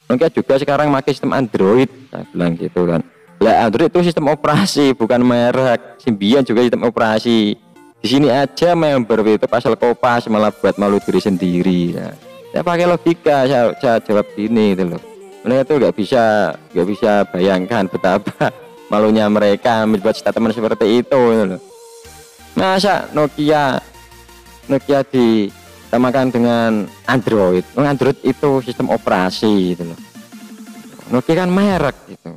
Nokia juga sekarang pakai sistem Android, saya bilang gitu kan. Lah Android itu sistem operasi bukan merek. Symbian juga sistem operasi. Di sini aja member itu asal kopas malah buat malu diri sendiri. Nah, saya pakai logika, saya jawab gini itu loh. Mereka tuh nggak bisa bayangkan betapa malunya mereka membuat statement seperti itu loh. Masa Nokia disamakan dengan Android. Android itu sistem operasi gitu loh. Nokia kan merek gitu.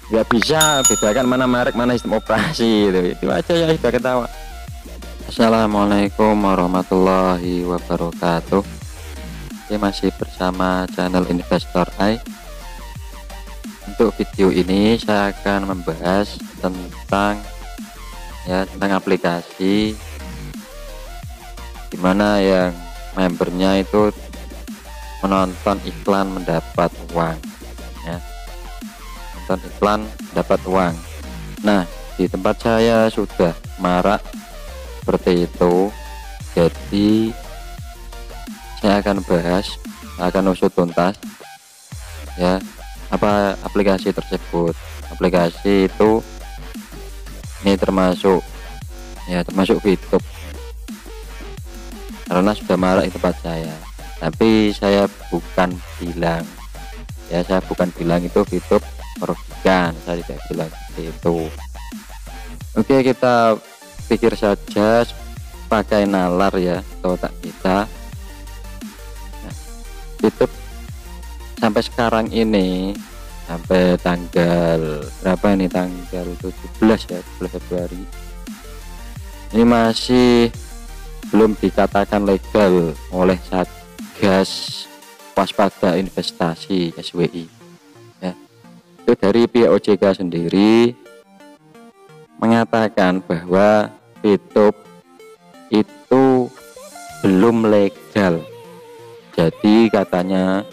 Nggak bisa bedakan mana merek mana sistem operasi gitu. Itu aja ya, sudah ketawa. Assalamualaikum warahmatullahi wabarakatuh. Ini masih bersama channel Investor Eye. Untuk video ini saya akan membahas tentang aplikasi dimana yang membernya itu menonton iklan mendapat uang ya. Menonton iklan dapat uang. Nah, di tempat saya sudah marak seperti itu. Jadi saya akan usut tuntas ya apa aplikasi tersebut. Aplikasi itu ini termasuk VTube karena sudah marak di tempat saya. Tapi saya bukan bilang itu VTube merugikan, saya tidak bilang seperti itu. Oke, kita pikir saja pakai nalar ya atau tak kita. Nah, VTube sampai sekarang ini, sampai tanggal berapa ini, tanggal 17 ya, 17 Februari ini masih belum dikatakan legal oleh Satgas Waspada Investasi SWI ya. Itu dari pihak OJK sendiri mengatakan bahwa VTube itu belum legal. Jadi katanya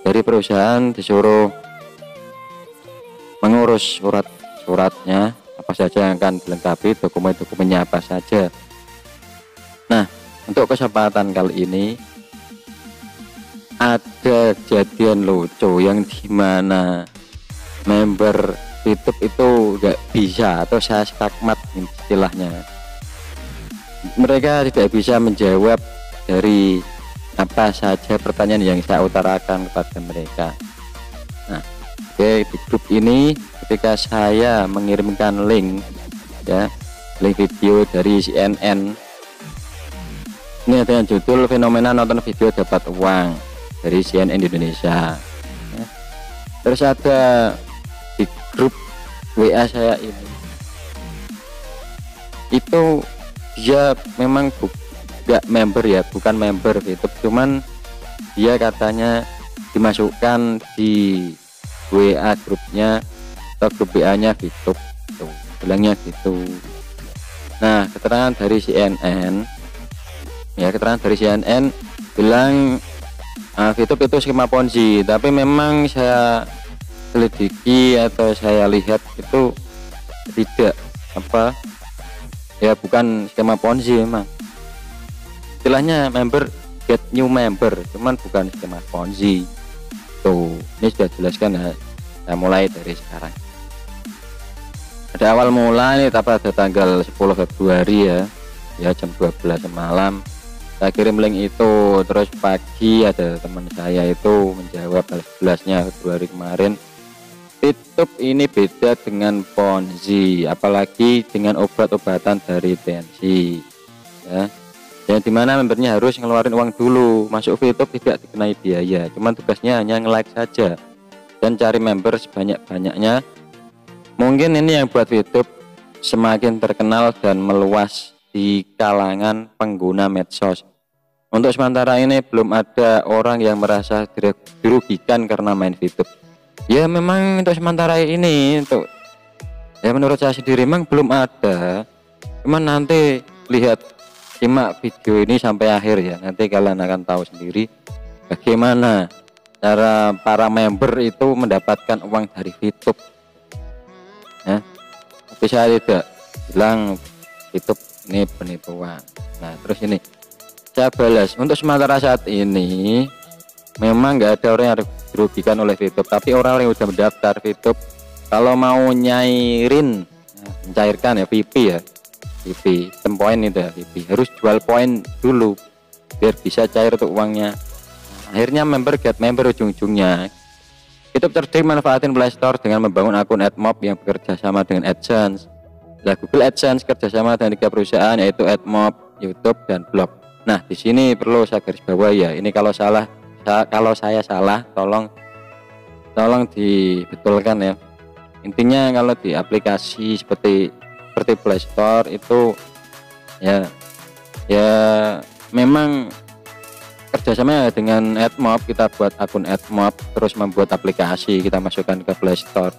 dari perusahaan disuruh mengurus suratnya apa saja yang akan dilengkapi, dokumennya apa saja. Nah, untuk kesempatan kali ini ada kejadian lucu yang dimana member VTube itu nggak bisa, atau saya skakmat istilahnya, mereka tidak bisa menjawab dari apa saja pertanyaan yang saya utarakan kepada mereka. Nah, oke, di grup ini ketika saya mengirimkan link video dari CNN, ini ada yang judul fenomena nonton video dapat uang dari CNN Indonesia ya. Terus ada di grup WA saya ini, itu dia memang gak member ya, bukan member VTube, cuman dia katanya dimasukkan di WA grupnya atau grup WA nya VTube tuh, bilangnya gitu. Nah, keterangan dari CNN bilang VTube itu skema Ponzi, tapi memang saya selidiki atau saya lihat itu tidak bukan skema Ponzi. Memang istilahnya member get new member, cuman bukan skema Ponzi tuh. Ini sudah jelaskan ya, saya mulai dari sekarang. Ada awal mula ini pada tanggal 10 Februari ya jam 12 malam saya kirim link itu. Terus pagi ada teman saya itu menjawab tanggal 11-nya Februari kemarin, VTube ini beda dengan Ponzi, apalagi dengan obat-obatan dari tensi ya. Yang dimana membernya harus ngeluarin uang dulu. Masuk VTube tidak dikenai biaya, cuman tugasnya hanya nge-like saja dan cari member sebanyak-banyaknya. Mungkin ini yang buat VTube semakin terkenal dan meluas di kalangan pengguna medsos. Untuk sementara ini belum ada orang yang merasa dirugikan karena main VTube. Ya memang untuk sementara ini, menurut saya sendiri memang belum ada. Cuman nanti simak video ini sampai akhir ya, nanti kalian akan tahu sendiri bagaimana cara para member itu mendapatkan uang dari VTube ya. Tapi saya tidak bilang VTube ini penipuan. Nah, terus ini saya balas. Untuk sementara saat ini memang nggak ada orang yang dirugikan oleh VTube, tapi orang-orang yang udah mendaftar VTube kalau mau nyairin, mencairkan ya VP ya, VP sistem poin itu ya, VP harus jual poin dulu biar bisa cair untuk uangnya. Akhirnya member get member, ujung-ujungnya YouTube cerdik manfaatin Play Store dengan membangun akun AdMob yang bekerja sama dengan AdSense. Nah, Google AdSense kerjasama dengan 3 perusahaan yaitu AdMob, YouTube, dan Blog. Nah, di sini perlu saya garis bawahi ya. Ini kalau saya salah, tolong dibetulkan ya. Intinya kalau di aplikasi seperti Play Store itu ya memang kerjasama dengan AdMob, kita buat akun AdMob terus membuat aplikasi, kita masukkan ke Play Store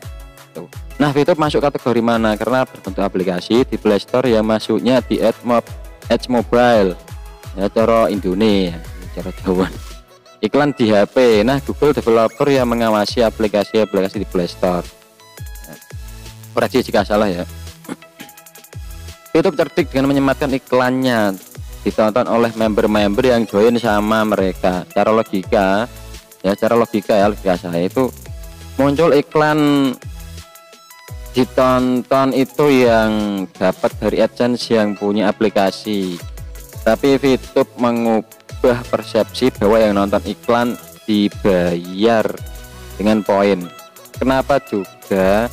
tuh. Nah, VTube masuk kategori mana? Karena berbentuk aplikasi di Play Store ya, masuknya di AdMob, Edge Mobile ya, cara Indonesia, cara Jawa, iklan di HP. Nah, Google developer yang mengawasi aplikasi-aplikasi di Play Store. Koreksi jika salah ya. VTube cerdik dengan menyematkan iklannya ditonton oleh member-member yang join sama mereka. Cara logika ya, logika saya itu muncul iklan ditonton itu yang dapat dari AdSense yang punya aplikasi, tapi VTube mengubah persepsi bahwa yang nonton iklan dibayar dengan poin. Kenapa juga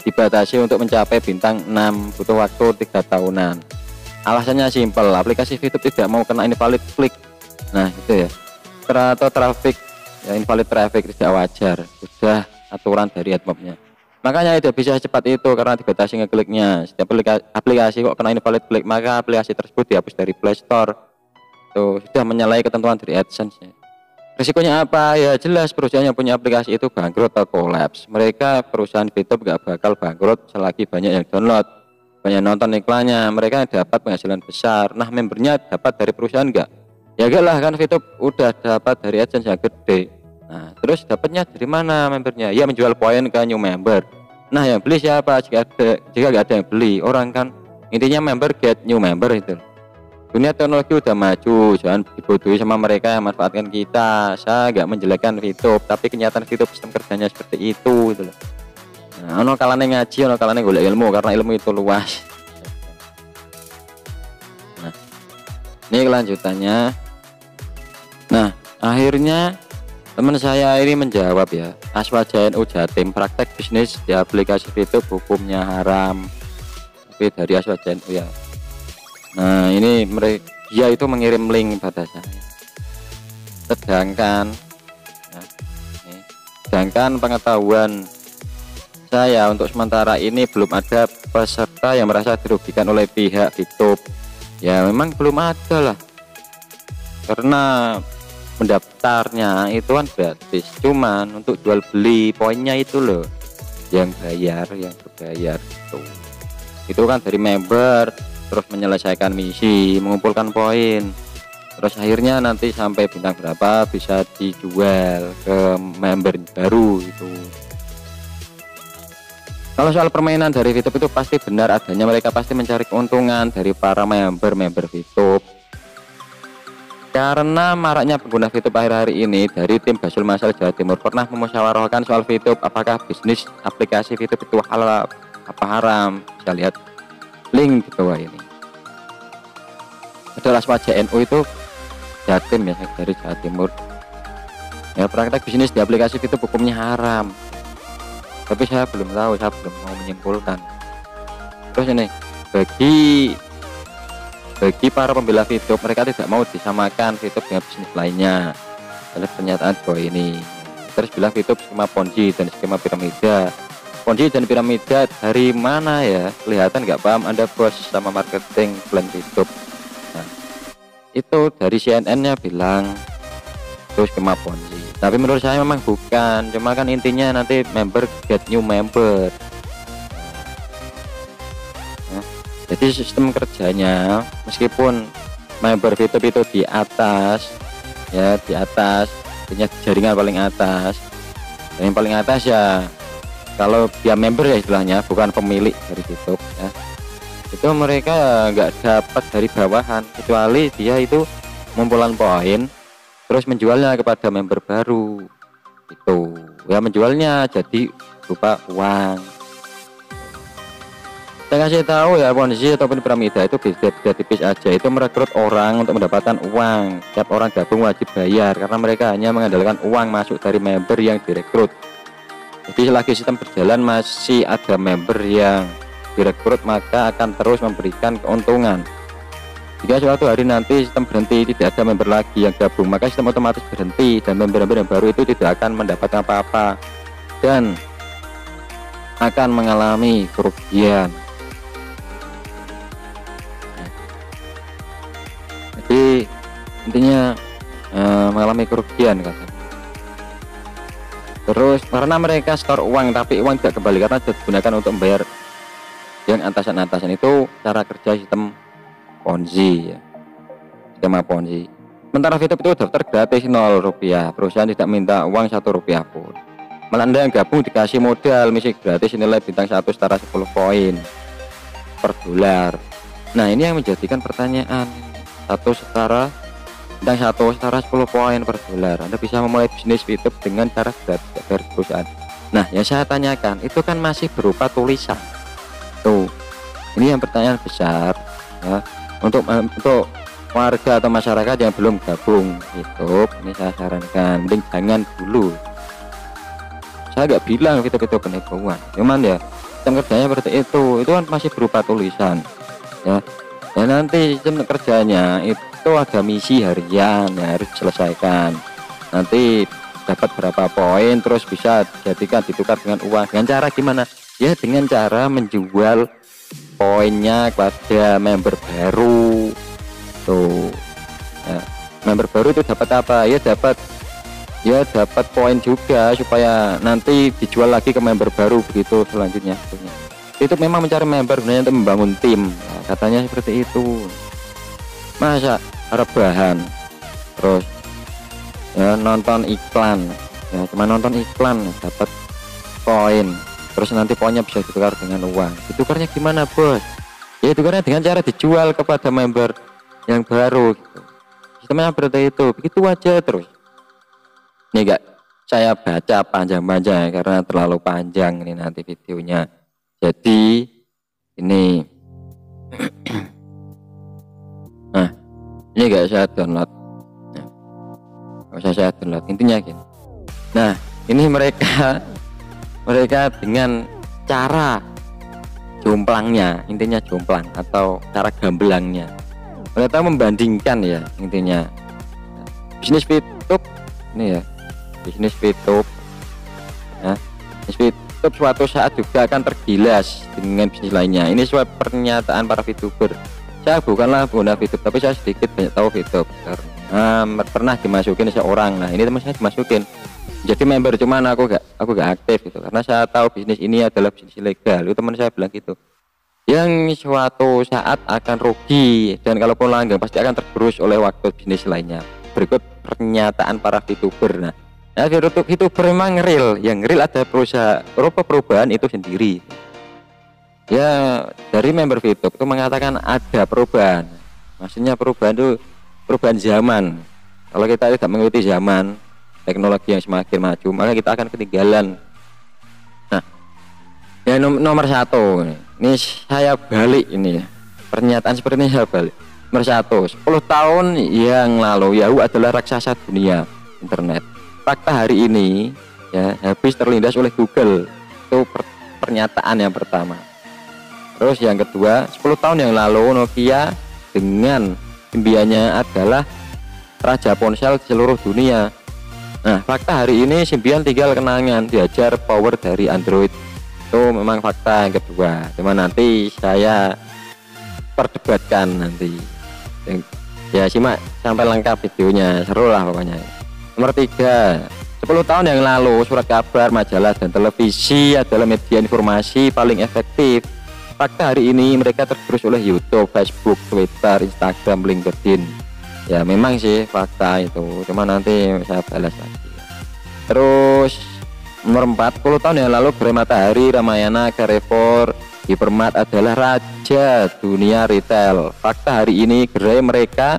dibatasi untuk mencapai bintang 6 butuh waktu 3 tahunan? Alasannya simpel, aplikasi VTube tidak mau kena invalid klik. Nah, itu ya, atau traffic ya, invalid traffic tidak wajar, sudah aturan dari AdMob-nya. Makanya tidak bisa cepat itu karena dibatasi ngekliknya. Setiap aplikasi kok kena invalid klik, maka aplikasi tersebut dihapus dari Play Store. Tuh, sudah menyalahi ketentuan dari AdSense ya. Risikonya apa? Ya jelas, perusahaan yang punya aplikasi itu bangkrut atau kolaps. Mereka, perusahaan VTube gak bakal bangkrut selagi banyak yang download, banyak nonton iklannya, mereka dapat penghasilan besar. Nah, membernya dapat dari perusahaan enggak? Ya enggak lah, kan VTube udah dapat dari AdSense yang gede. Nah, terus dapatnya dari mana membernya? Ya menjual poin ke new member. Nah, yang beli siapa? Jika nggak ada yang beli, orang kan. Intinya member get new member itu. Dunia teknologi udah maju, jangan dibodohi sama mereka yang manfaatkan kita. Saya nggak menjelekkan VTube, tapi kenyataan VTube sistem kerjanya seperti itu gitu loh. Nah, ono kalane ngaji, ono kalane golek ilmu, karena ilmu itu luas. Nah, ini kelanjutannya. Nah, akhirnya teman saya ini menjawab ya, Aswaja NU Jatim, praktek bisnis di aplikasi VTube hukumnya haram. Tapi dari Aswaja NU ya. Nah, ini dia itu mengirim link pada saya. Sedangkan pengetahuan saya untuk sementara ini belum ada peserta yang merasa dirugikan oleh pihak VTube. Ya memang belum ada lah, karena mendaftarnya itu kan gratis, cuman untuk jual beli poinnya itu loh yang berbayar itu kan dari member, terus menyelesaikan misi, mengumpulkan poin, terus akhirnya nanti sampai bintang berapa bisa dijual ke member baru itu. Kalau soal permainan dari VTube itu pasti benar adanya, mereka pasti mencari keuntungan dari para member VTube. Karena maraknya pengguna VTube akhir-hari ini, dari tim Basul Masal Jawa Timur pernah memusyawarahkan soal VTube, apakah bisnis aplikasi VTube itu halal apa haram. Bisa lihat link di bawah ini. Adalah Aswaja NU itu Jatim ya, dari Jawa Timur. Ya, praktek bisnis di aplikasi VTube hukumnya haram. Tapi saya belum tahu, saya belum mau menyimpulkan. Terus ini bagi para pembela VTube, mereka tidak mau disamakan VTube dengan bisnis lainnya. Ada pernyataan bahwa ini terus bilang VTube skema Ponzi dan skema piramida. Ponzi dan piramida dari mana ya? Kelihatan nggak paham Anda bos sama marketing plan VTube. Nah, itu dari CNN-nya bilang itu skema Ponzi, tapi menurut saya memang bukan. Cuma kan intinya nanti member get new member. Jadi sistem kerjanya, meskipun member VTube itu di atas ya, punya jaringan paling atas, dan yang paling atas ya kalau dia member ya istilahnya, bukan pemilik dari VTube ya, itu mereka nggak dapat dari bawahan, kecuali dia itu pengumpulan poin terus menjualnya kepada member baru itu ya, menjualnya jadi berupa uang. Saya kasih tahu ya, Ponzi ataupun piramida itu beda tipis aja, itu merekrut orang untuk mendapatkan uang. Setiap orang gabung wajib bayar karena mereka hanya mengandalkan uang masuk dari member yang direkrut. Jadi selagi sistem berjalan masih ada member yang direkrut, maka akan terus memberikan keuntungan. Jika suatu hari nanti sistem berhenti, tidak ada member lagi yang gabung, maka sistem otomatis berhenti dan member-member yang baru itu tidak akan mendapatkan apa-apa dan akan mengalami kerugian. Jadi intinya mengalami kerugian kata. Terus karena mereka store uang tapi uang tidak kembali karena digunakan untuk membayar yang atasan-atasan, itu cara kerja sistem Ponzi ya, skema Ponzi. Sementara VTube itu daftar gratis 0 rupiah, perusahaan tidak minta uang 1 rupiah pun. Malah Anda yang gabung dikasih modal misi gratis nilai bintang 1 setara 10 poin per dolar. Nah ini yang menjadikan pertanyaan, bintang 1 setara 10 poin per dolar, Anda bisa memulai bisnis VTube dengan cara gratis dari perusahaan. Nah yang saya tanyakan itu kan masih berupa tulisan tuh, ini yang pertanyaan besar ya, untuk warga atau masyarakat yang belum gabung YouTube, ini saya sarankan mending jangan dulu. Saya nggak bilang VTube penipuan, cuman ya sistem kerjanya seperti itu kan masih berupa tulisan ya. Dan nanti sistem kerjanya itu ada misi harian yang harus diselesaikan, nanti dapat berapa poin terus bisa ditukar dengan uang. Dengan cara gimana ya? Dengan cara menjual poinnya kepada member baru tuh ya. Member baru itu dapat apa ya? Dapat poin juga supaya nanti dijual lagi ke member baru begitu selanjutnya. Itu memang mencari member sebenarnya untuk membangun tim ya, katanya seperti itu. Masa rebahan terus ya nonton iklan ya, cuma nonton iklan dapat poin, terus nanti poinnya bisa ditukar dengan uang. Ditukarnya gimana bos? Ya tukarnya dengan cara dijual kepada member yang baru gitu. Sistemnya seperti itu, begitu aja terus. Ini enggak saya baca panjang-panjang karena terlalu panjang ini nanti videonya. Jadi ini nah ini enggak saya download, nggak usah saya download, intinya gini. Nah ini mereka dengan cara jomplangnya, intinya jomplang atau cara gambelangnya, mereka membandingkan ya intinya bisnis VTube ini ya, bisnis VTube ya, bisnis VTube suatu saat juga akan tergilas dengan bisnis lainnya. Ini sesuai pernyataan para VTuber. Saya bukanlah pengguna VTube tapi saya sedikit banyak tahu VTube karena pernah dimasukin seorang. Nah ini teman saya dimasukin jadi member, cuman aku gak aktif gitu karena saya tahu bisnis ini adalah bisnis ilegal. Itu teman saya bilang gitu, yang suatu saat akan rugi dan kalaupun langgeng pasti akan tergerus oleh waktu bisnis lainnya. Berikut pernyataan para VTuber. Nah VTuber memang real, yang real ada perubahan itu sendiri ya. Dari member VTube itu mengatakan ada perubahan, maksudnya perubahan itu perubahan zaman. Kalau kita tidak mengikuti zaman teknologi yang semakin maju maka kita akan ketinggalan. Nah ya nomor satu ini saya balik, ini pernyataan seperti ini saya balik. Nomor satu, 10 tahun yang lalu Yahoo adalah raksasa dunia internet. Fakta hari ini ya habis terlindas oleh Google. Itu pernyataan yang pertama. Terus yang kedua, 10 tahun yang lalu Nokia dengan Symbian-nya adalah raja ponsel di seluruh dunia. Nah fakta hari ini Symbian tinggal kenangan, diajar power dari Android. Itu memang fakta yang kedua, cuma nanti saya perdebatkan nanti ya, simak sampai lengkap videonya, seru lah pokoknya. Nomor 3, 10 tahun yang lalu surat kabar, majalah, dan televisi adalah media informasi paling efektif. Fakta hari ini mereka tergerus oleh YouTube, Facebook, Twitter, Instagram, LinkedIn. Ya memang sih fakta itu, cuma nanti saya balas lagi. Terus nomor 4, 10 tahun yang lalu Gerai Matahari, Ramayana, Carrefour, Hypermart adalah raja dunia retail. Fakta hari ini gerai mereka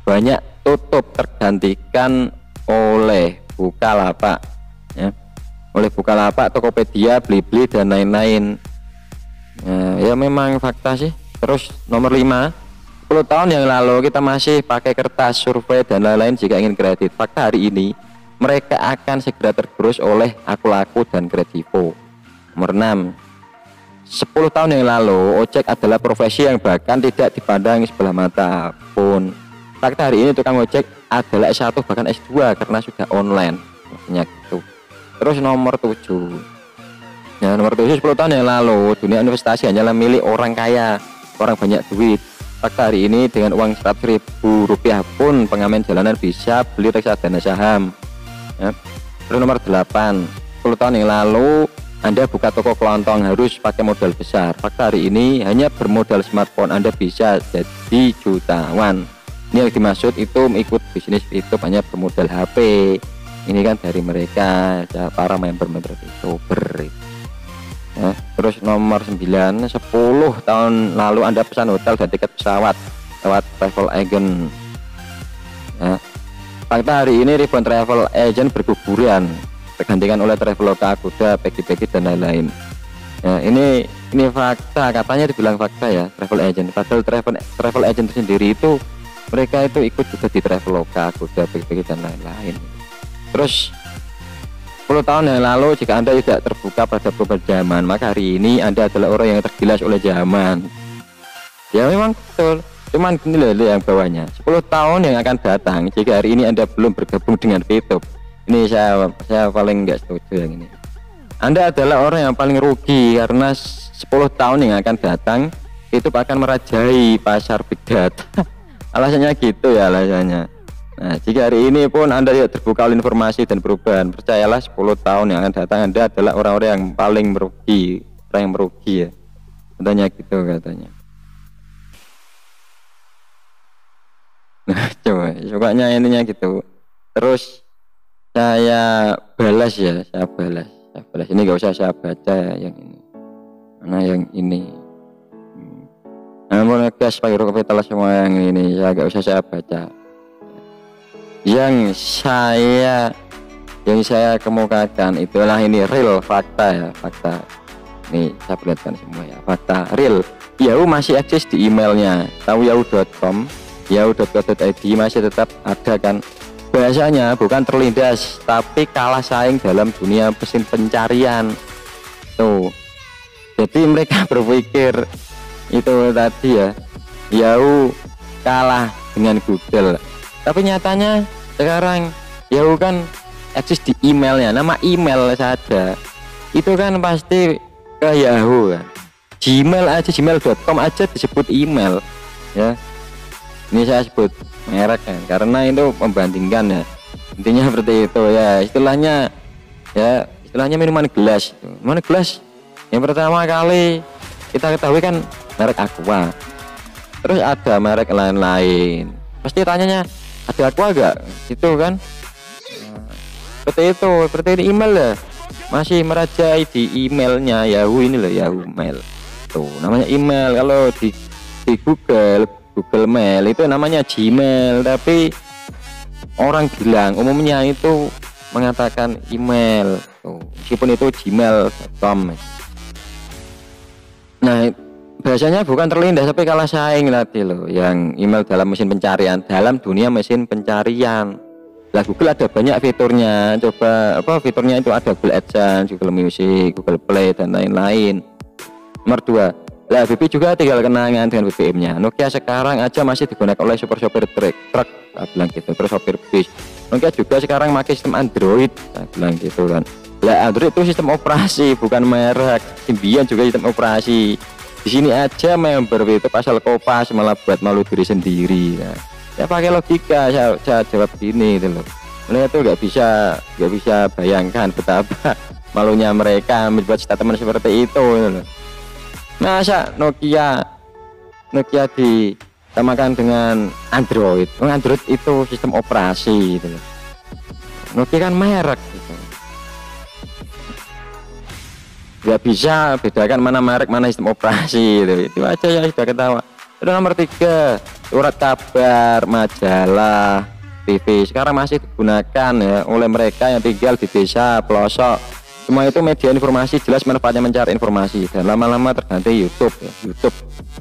banyak tutup tergantikan oleh Bukalapak ya, oleh Bukalapak, Tokopedia, Blibli dan lain-lain. Ya memang fakta sih. Terus nomor 5, 10 tahun yang lalu kita masih pakai kertas, survei dan lain-lain jika ingin kredit. Fakta hari ini mereka akan segera tergerus oleh Akulaku dan Kredivo. Nomor 6, 10 tahun yang lalu ojek adalah profesi yang bahkan tidak dipandang sebelah mata pun. Fakta hari ini tukang ojek adalah S1 bahkan S2 karena sudah online. Maksudnya gitu. Terus nomor 7, ya nomor 7, 10 tahun yang lalu dunia investasi hanyalah milik orang kaya, orang banyak duit. Fakta hari ini dengan uang 100.000 rupiah pun pengamen jalanan bisa beli reksadana saham ya. Terus nomor 8, 10 tahun yang lalu Anda buka toko kelontong harus pakai modal besar. Fakta hari ini hanya bermodal smartphone Anda bisa jadi jutawan. Ini yang dimaksud itu ikut bisnis YouTube hanya bermodal HP. Ini kan dari mereka ya, para member-member YouTuber ya. Terus nomor 9, 10 tahun lalu Anda pesan hotel dan tiket pesawat lewat travel agent ya. Fakta hari ini ribuan travel agent berguguran tergantikan oleh Traveloka, Agoda, Pegi-Pegi dan lain-lain ya. Ini fakta, katanya dibilang fakta ya travel agent, padahal travel agent sendiri itu mereka itu ikut juga di Traveloka, Agoda, Pegi-Pegi dan lain-lain. Terus 10 tahun yang lalu jika Anda tidak terbuka pada perubahan zaman, maka hari ini Anda adalah orang yang tergilas oleh zaman. Ya memang betul. Cuman gini loh yang bawahnya, 10 tahun yang akan datang jika hari ini Anda belum bergabung dengan YouTube. Ini saya paling nggak setuju yang ini. Anda adalah orang yang paling rugi karena 10 tahun yang akan datang YouTube akan merajai pasar big data. Alasannya gitu ya alasannya. Nah, jika hari ini pun Anda tidak terbuka oleh informasi dan perubahan, percayalah 10 tahun yang akan datang Anda adalah orang-orang yang paling merugi, orang yang merugi ya. Katanya gitu katanya. Nah, coba, pokoknya intinya gitu. Terus saya balas ya, saya balas. Ini nggak usah saya baca yang ini. Mana yang ini? Namun gas pakai kapital semua yang ini, ya nggak usah saya baca. Yang saya kemukakan itulah ini real fakta ya, fakta. Nih saya perlihatkan semua ya, fakta real. Yahoo masih eksis di emailnya, tahu yahoo.com, yahoo.co.id masih tetap ada kan. Bahasanya bukan terlindas tapi kalah saing dalam dunia mesin pencarian tuh. Jadi mereka berpikir itu tadi ya, Yahoo kalah dengan Google. Tapi nyatanya sekarang Yahoo kan eksis di emailnya, nama email saja itu kan pasti ke Yahoo kan. Gmail aja, gmail.com aja disebut email ya. Ini saya sebut merek kan karena itu membandingkan ya, intinya seperti itu ya. Istilahnya minuman gelas itu. Minuman gelas yang pertama kali kita ketahui kan merek Aqua, terus ada merek lain-lain, pasti tanyanya ada Aqua gak itu kan. Seperti ini email ya, masih merajai di emailnya Yahoo ini loh, Yahoo Mail tuh namanya email. Kalau di Google Mail itu namanya Gmail, tapi orang bilang umumnya itu mengatakan email tuh, meskipun itu gmail.com. Nah bahasanya bukan terlindas tapi kalah saing tadi loh, yang email dalam mesin pencarian, dalam dunia mesin pencarian. Lah Google ada banyak fiturnya, coba apa fiturnya itu ada Google AdSense, Google Music, Google Play dan lain-lain. Nomor 2, lah BB juga tinggal kenangan dengan BBM-nya. Nokia sekarang aja masih digunakan oleh sopir truk, saya bilang gitu. Terus sopir bis. Nokia juga sekarang pakai sistem Android, saya bilang gitu kan. Lah Android itu sistem operasi bukan merek. Symbian juga sistem operasi. Di sini aja member itu pasal kopas malah buat malu diri sendiri ya pakai logika. Saya jawab gini itu loh, mereka tuh nggak bisa bayangkan betapa malunya mereka membuat statement seperti itu loh. Masa Nokia disamakan dengan Android. Android itu sistem operasi gitu loh. Nokia kan merek gitu. Nggak bisa bedakan mana merek mana sistem operasi gitu. Itu aja ya sudah ketawa. Itu nomor 3, surat kabar, majalah, TV sekarang masih digunakan ya oleh mereka yang tinggal di desa pelosok. Semua itu media informasi, jelas manfaatnya mencari informasi, dan lama-lama terganti YouTube ya. YouTube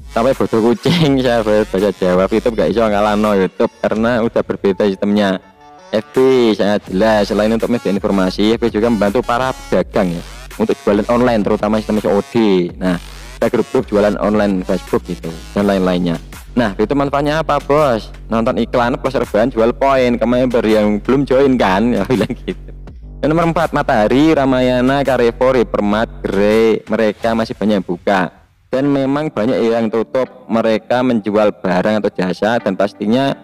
sampai bodoh kucing saya baca jawab, YouTube gak iso ngalahno YouTube karena udah berbeda sistemnya. FB sangat jelas, selain untuk media informasi, FB juga membantu para pedagang ya untuk jualan online, terutama sistem COD. Nah, ada grup-grup jualan online Facebook gitu dan lain-lainnya. Nah, itu manfaatnya apa bos? Nonton iklan plus rebahan jual poin ke member yang belum join kan ya, bilang gitu. Yang nomor 4, Matahari, Ramayana, Carrefour, Hypermart, Grey, mereka masih banyak buka dan memang banyak yang tutup. Mereka menjual barang atau jasa dan pastinya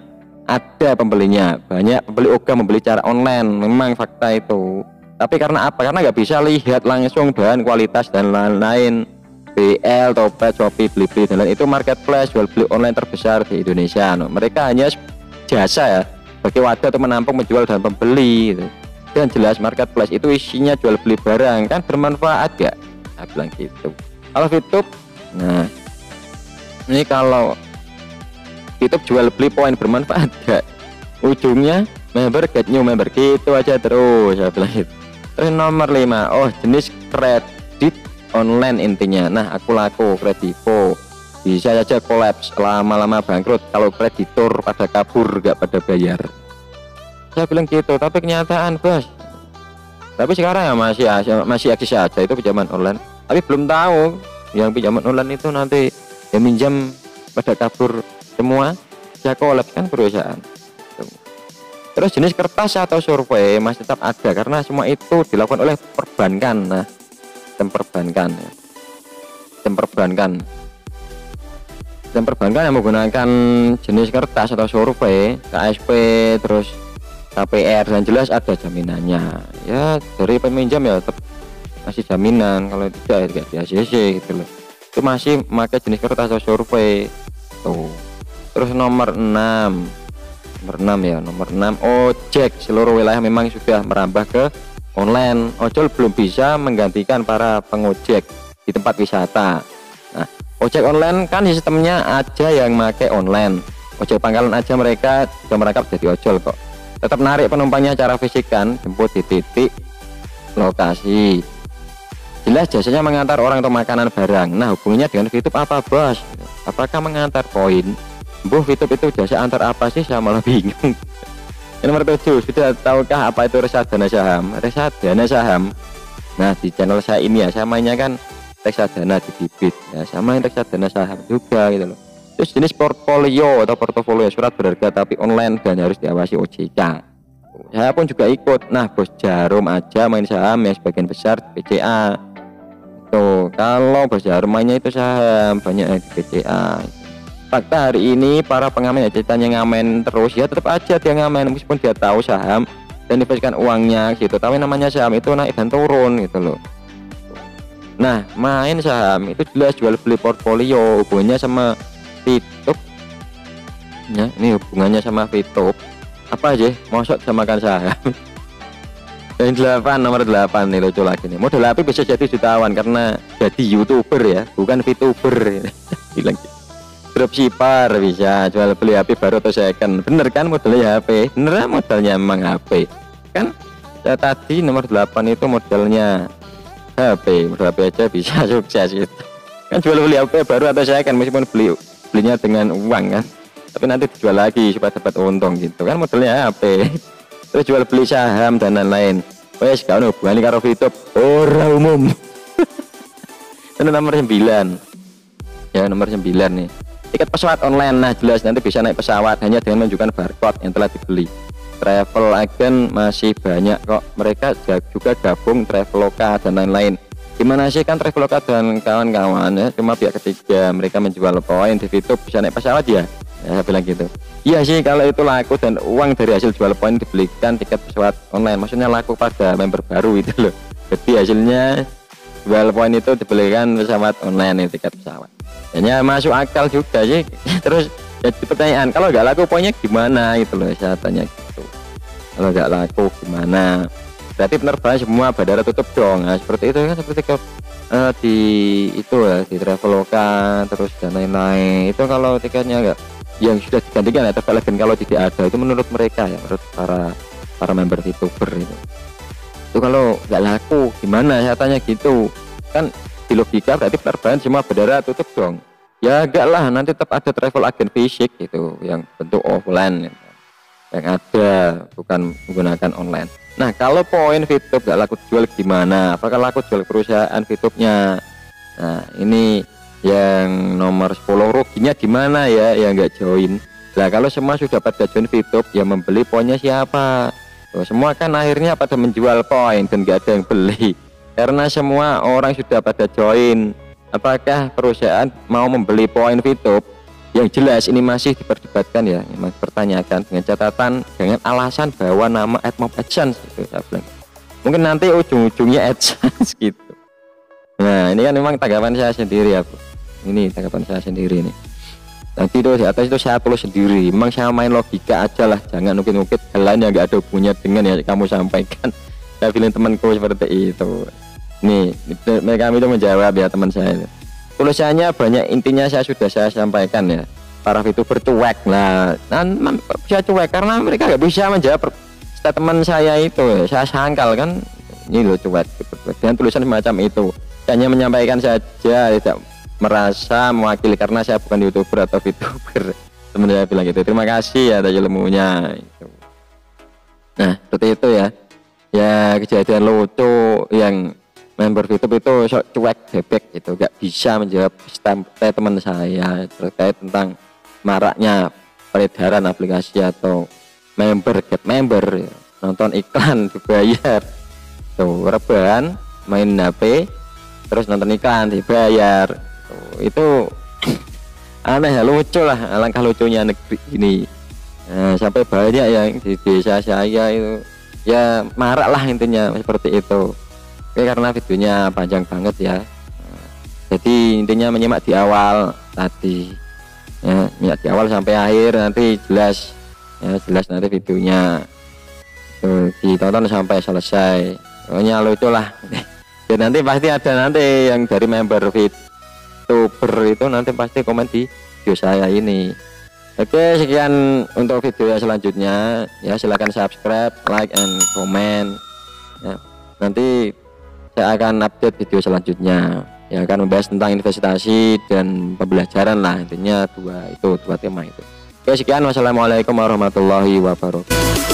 ada pembelinya. Banyak pembeli ogah membeli cara online, memang fakta itu. Tapi karena apa? Karena nggak bisa lihat langsung bahan, kualitas dan lain-lain. BL, Topet, Shopee, Blibli dan lain itu marketplace jual beli online terbesar di Indonesia. Mereka hanya jasa ya, sebagai wadah untuk menampung penjual dan pembeli gitu. Dan jelas marketplace itu isinya jual beli barang, kan bermanfaat ya, saya bilang gitu. Kalau YouTube, nah ini kalau YouTube jual beli poin bermanfaat gak? Ujungnya member get new member, gitu aja terus, saya bilang gitu. Terus nomor 5, oh jenis kredit online intinya. Nah, aku laku Kredivo bisa saja kolaps lama-lama bangkrut kalau kreditur pada kabur gak pada bayar. Saya bilang gitu, tapi kenyataan bos. Tapi sekarang ya masih eksis saja itu pinjaman online. Tapi belum tahu yang pinjaman online itu nanti yang minjam pada kabur semua, saya kolaps kan perusahaan. Terus jenis kertas atau survei masih tetap ada karena semua itu dilakukan oleh perbankan. Nah, sistem perbankan ya. Sistem perbankan yang menggunakan jenis kertas atau survei, KSP, terus KPR, dan jelas ada jaminannya ya dari peminjam ya, tetap masih jaminan. Kalau tidak ya di ACC gitu loh, itu masih memakai jenis kertas atau survei tuh. Terus nomor 6 ya, nomor 6 ojek seluruh wilayah memang sudah merambah ke online. Ojol belum bisa menggantikan para pengojek di tempat wisata. Nah, ojek online kan sistemnya aja yang pakai online, ojek pangkalan aja mereka sudah merangkap jadi ojol kok. Tetap narik penumpangnya cara fisik kan, jemput di titik lokasi. Jelas jasanya mengantar orang untuk makanan barang. Nah, hubungannya dengan VTube apa bos? Apakah mengantar poin? VTube itu jasa antar apa sih, saya malah bingung. Yang nomor 7, sudah tahukah apa itu reksadana saham? Reksadana saham, nah di channel saya ini ya, saya mainnya kan reksadana di bibit ya, sama yang reksadana saham juga gitu loh. Terus jenis portfolio atau portofolio surat berharga tapi online dan harus diawasi OJK. Saya pun juga ikut. Nah, bos Jarum aja main saham ya sebagian besar di BCA. Tuh, kalau bos Jarum mainnya itu saham banyak di BCA. Fakta hari ini para pengamen ya ceritanya ngamen terus ya, tetap aja dia ngamen meskipun dia tahu saham dan investasikan uangnya gitu. Tapi namanya saham itu naik dan turun gitu loh. Nah, main saham itu jelas jual beli portfolio, hubungannya sama VTube ya, ini hubungannya sama VTube apa aja, mosok samakan saham. Yang 8, nomor 8 nih lucu lagi nih, modal api bisa jadi jutawan karena jadi YouTuber ya, bukan VTuber. Bilang gitu. Dropshipper bisa jual beli HP baru atau second, bener kan modalnya HP, bener modalnya emang HP kan. Ya, tadi nomor 8 itu modalnya HP, modal HP aja bisa sukses gitu kan, jual beli HP baru atau second meskipun belinya dengan uang kan, tapi nanti dijual lagi supaya dapat untung gitu kan, modalnya HP. Terus jual beli saham dan lain-lain, wes gak ada hubungannya karo VTube, orang umum. Dan nomor 9 ya, nomor 9 nih, tiket pesawat online. Nah, jelas nanti bisa naik pesawat hanya dengan menunjukkan barcode yang telah dibeli. Travel agent masih banyak kok, mereka juga gabung Traveloka dan lain-lain. Gimana sih kan Traveloka dan kawan-kawan ya, cuma pihak ketiga, mereka menjual poin di VTube bisa naik pesawat ya, saya bilang gitu. Iya sih, kalau itu laku dan uang dari hasil jual poin dibelikan tiket pesawat online, maksudnya laku pada member baru itu loh. Jadi hasilnya jual poin itu dibelikan pesawat online, tiket pesawat. Hanya masuk akal juga sih. Terus jadi pertanyaan, kalau nggak laku poinnya gimana gitu loh, saya tanya gitu. Kalau nggak laku gimana? Berarti penerbangan semua bandara tutup dong. Nah, seperti itu kan, seperti ke di itu ya, di Traveloka terus dan lain-lain. Itu kalau tiketnya nggak yang sudah digantikan ya travel agent kalau tidak ada, itu menurut mereka ya, menurut para member VTuber itu kalau nggak laku gimana, saya tanya gitu kan. Di logika berarti penerbangan semua bandara tutup dong. Ya enggak lah, nanti tetap ada travel agent fisik gitu yang bentuk offline gitu, yang ada, bukan menggunakan online. Nah kalau poin VTube nggak laku jual gimana, apakah laku jual perusahaan VTube-nya? Nah ini yang nomor 10 ruginya gimana ya, yang nggak join. Nah kalau semua sudah pada join VTube, ya membeli poinnya siapa? Tuh, semua kan akhirnya pada menjual poin dan nggak ada yang beli karena semua orang sudah pada join. Apakah perusahaan mau membeli poin VTube? Yang jelas ini masih diperdebatkan ya, memang dipertanyakan dengan catatan, dengan alasan bahwa nama AdMob AdSense gitu, saya bilang. Mungkin nanti ujung-ujungnya AdSense gitu. Nah ini kan memang tanggapan saya sendiri ya, Bu. Ini tanggapan saya sendiri nih. Nanti itu di atas itu saya tulis sendiri. Memang saya main logika aja lah, jangan ungkit-ungkit hal lain yang nggak ada hubungannya dengan yang kamu sampaikan. Saya bilang temanku seperti itu. Nih mereka itu menjawab ya, teman saya itu. Tulisannya banyak, intinya sudah saya sampaikan ya. Para VTuber cuek lah, bisa cuek karena mereka nggak bisa menjawab statement saya itu ya. Saya sangkal kan, ini loh cuek dengan tulisan semacam itu. Saya hanya menyampaikan saja, tidak merasa mewakili karena saya bukan YouTuber atau VTuber. Teman saya bilang gitu. Terima kasih atas ilmunya itu. Nah seperti itu ya. Ya kejadian lucu yang member VTube itu cuek bebek gitu, gak bisa menjawab statement saya terkait tentang maraknya peredaran aplikasi atau get member ya. Nonton iklan dibayar tuh, rebahan main HP terus nonton iklan dibayar tuh, itu aneh ya, lucu lah, alangkah lucunya negeri ini. Nah, sampai banyak yang di desa saya itu ya marak lah intinya seperti itu. Oke, karena videonya panjang banget ya, jadi intinya menyimak di awal tadi ya, menyimak di awal sampai akhir, nanti jelas ya, jelas nanti videonya tuh, ditonton sampai selesai. Pokoknya lucu lah. Ya nanti pasti ada nanti yang dari member VTuber itu nanti pasti komen di video saya ini. Oke, sekian untuk video yang selanjutnya ya, silahkan subscribe, like, and comment ya. Nanti saya akan update video selanjutnya yang akan membahas tentang investasi dan pembelajaran lah, intinya dua tema itu. Oke, sekian, wassalamualaikum warahmatullahi wabarakatuh.